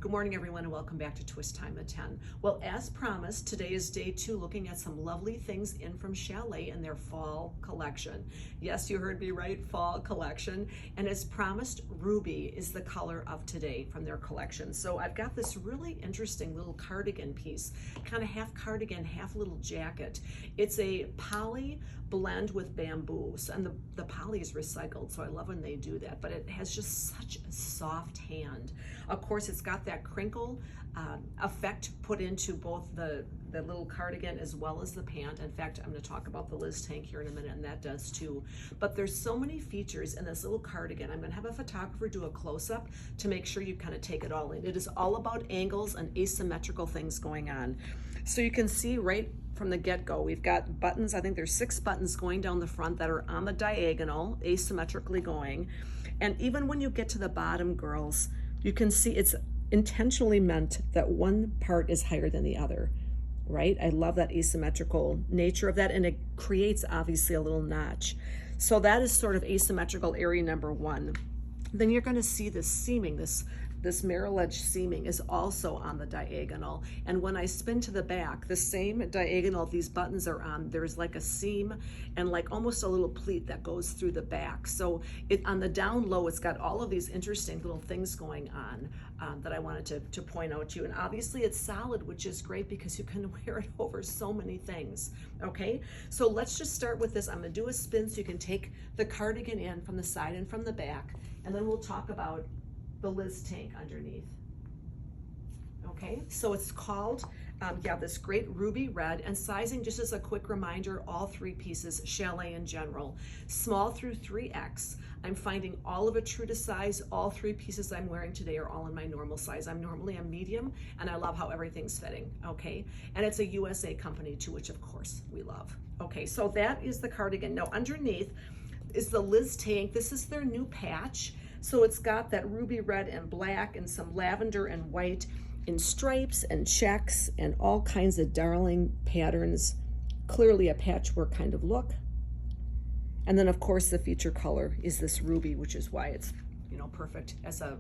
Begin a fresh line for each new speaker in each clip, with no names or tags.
Good morning, everyone, and welcome back to Twist Time at 10. Well, as promised, today is day 2, looking at some lovely things in from Chalet and their fall collection. Yes, you heard me right, fall collection. And as promised, ruby is the color of today from their collection. So I've got this really interesting little cardigan piece, kind of half cardigan, half little jacket. It's a poly blend with bamboo, and the poly is recycled, so I love when they do that, but it has just such a soft hand. Of course, it's got that crinkle effect put into both the little cardigan as well as the pant. In fact, I'm going to talk about the Liz tank here in a minute, and that does too. But there's so many features in this little cardigan. I'm going to have a photographer do a close-up to make sure you kind of take it all in. It is all about angles and asymmetrical things going on. So you can see right from the get-go, we've got buttons. I think there's 6 buttons going down the front that are on the diagonal, asymmetrically going. And even when you get to the bottom, girls, you can see it's intentionally meant that one part is higher than the other, right? I love that asymmetrical nature of that, and it creates obviously a little notch. So that is sort of asymmetrical area number 1. Then you're going to see this seaming, this Merrill edge seaming is also on the diagonal. And when I spin to the back, the same diagonal these buttons are on, there's like a seam and like almost a little pleat that goes through the back. So on the down low, it's got all of these interesting little things going on that I wanted to point out to you. And obviously it's solid, which is great because you can wear it over so many things, okay? So let's just start with this. I'm gonna do a spin so you can take the cardigan in from the side and from the back, and then we'll talk about the Liz tank underneath. Okay, so it's called, this great ruby red, and sizing, just as a quick reminder, all 3 pieces, Chalet in general, small through 3X. I'm finding all of it true to size. All 3 pieces I'm wearing today are all in my normal size. I'm normally a medium, and I love how everything's fitting, okay? And it's a USA company too, which of course we love. Okay, so that is the cardigan. Now underneath is the Liz tank. This is their new patch. So it's got that ruby red and black and some lavender and white in stripes and checks and all kinds of darling patterns. Clearly a patchwork kind of look. And then of course the feature color is this ruby, which is why it's, perfect as a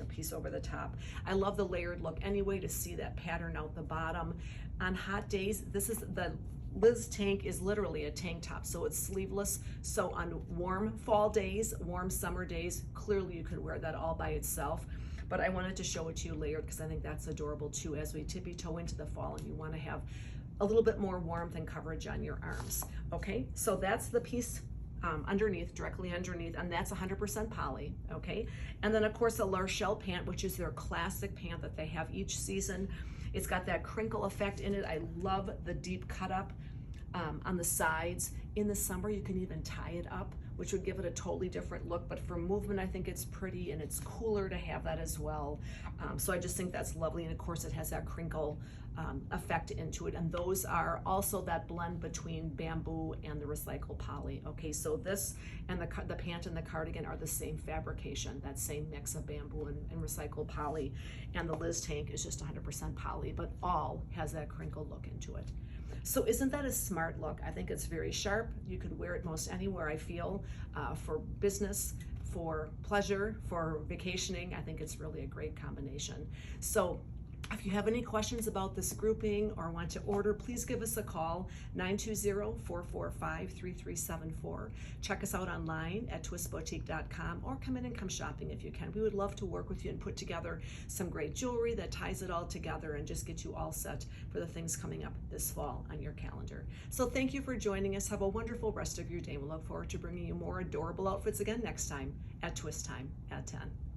piece over the top. I love the layered look anyway, to see that pattern out the bottom. On hot days, this is the Liz tank is literally a tank top, so it's sleeveless. So on warm fall days, warm summer days, clearly you could wear that all by itself. But I wanted to show it to you layered because I think that's adorable too, as we tippy toe into the fall and you want to have a little bit more warmth and coverage on your arms. Okay, so that's the piece underneath, directly underneath, and that's 100% poly, okay? And then of course a Larchelle pant, which is their classic pant that they have each season. It's got that crinkle effect in it. I love the deep cut up on the sides. In the summer, you can even tie it up, which would give it a totally different look. But for movement, I think it's pretty, and it's cooler to have that as well. So I just think that's lovely. And of course, it has that crinkle effect into it. And those are also that blend between bamboo and the recycled poly. Okay, so this and the pant and the cardigan are the same fabrication, that same mix of bamboo and recycled poly. And the Liz tank is just 100% poly, but all has that crinkle look into it. So isn't that a smart look? I think it's very sharp. You could wear it most anywhere, I feel, for business, for pleasure, for vacationing. I think it's really a great combination. So if you have any questions about this grouping or want to order, please give us a call, 920-445-3374. Check us out online at twistboutique.com, or come in and come shopping if you can. We would love to work with you and put together some great jewelry that ties it all together and just get you all set for the things coming up this fall on your calendar. So thank you for joining us. Have a wonderful rest of your day. We'll look forward to bringing you more adorable outfits again next time at Twist Time at 10.